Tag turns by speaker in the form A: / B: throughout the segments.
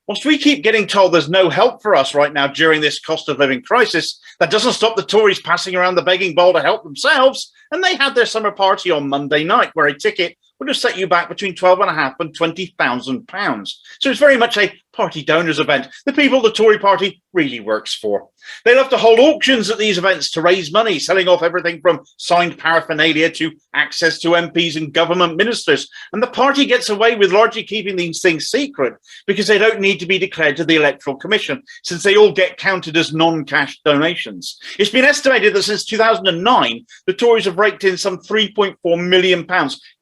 A: Whilst we keep getting told there's no help for us right now during this cost of living crisis, that doesn't stop the Tories passing around the begging bowl to help themselves. And they had their summer party on Monday night, where a ticket would have set you back between £12,500 and £20,000. So it's very much a party donors event, the people the Tory party really works for. They love to hold auctions at these events to raise money, selling off everything from signed paraphernalia to access to MPs and government ministers. And the party gets away with largely keeping these things secret because they don't need to be declared to the Electoral Commission, since they all get counted as non-cash donations. It's been estimated that since 2009, the Tories have raked in some £3.4 million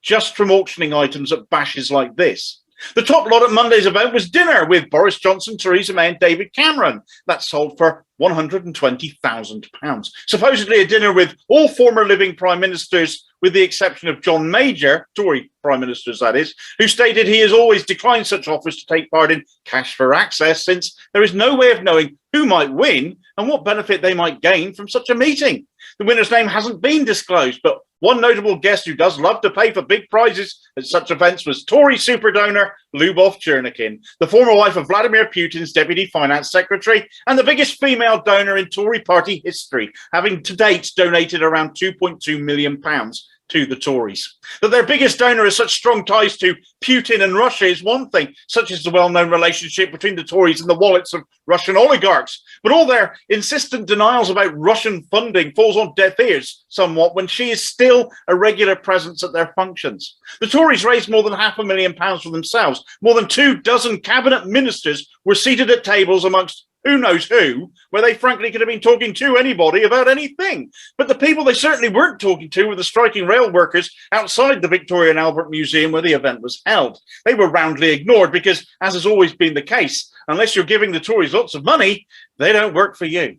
A: just from auctioning items at bashes like this. The top lot at Monday's event was dinner with Boris Johnson, Theresa May and David Cameron. That sold for £120,000. Supposedly a dinner with all former living prime ministers, with the exception of John Major, Tory prime ministers that is, who stated he has always declined such offers to take part in cash for access, since there is no way of knowing who might win and what benefit they might gain from such a meeting. The winner's name hasn't been disclosed, but one notable guest who does love to pay for big prizes at such events was Tory super donor Lyubov Chernikin, the former wife of Vladimir Putin's deputy finance secretary and the biggest female donor in Tory party history, having to date donated around £2.2 million to the Tories. That their biggest donor has such strong ties to Putin and Russia is one thing, such as the well-known relationship between the Tories and the wallets of Russian oligarchs. But all their insistent denials about Russian funding falls on deaf ears somewhat when she is still a regular presence at their functions. The Tories raised more than £500,000 for themselves. More than 24 cabinet ministers were seated at tables amongst who knows who, where they frankly could have been talking to anybody about anything. But the people they certainly weren't talking to were the striking rail workers outside the Victoria and Albert Museum where the event was held. They were roundly ignored because, as has always been the case, unless you're giving the Tories lots of money, they don't work for you.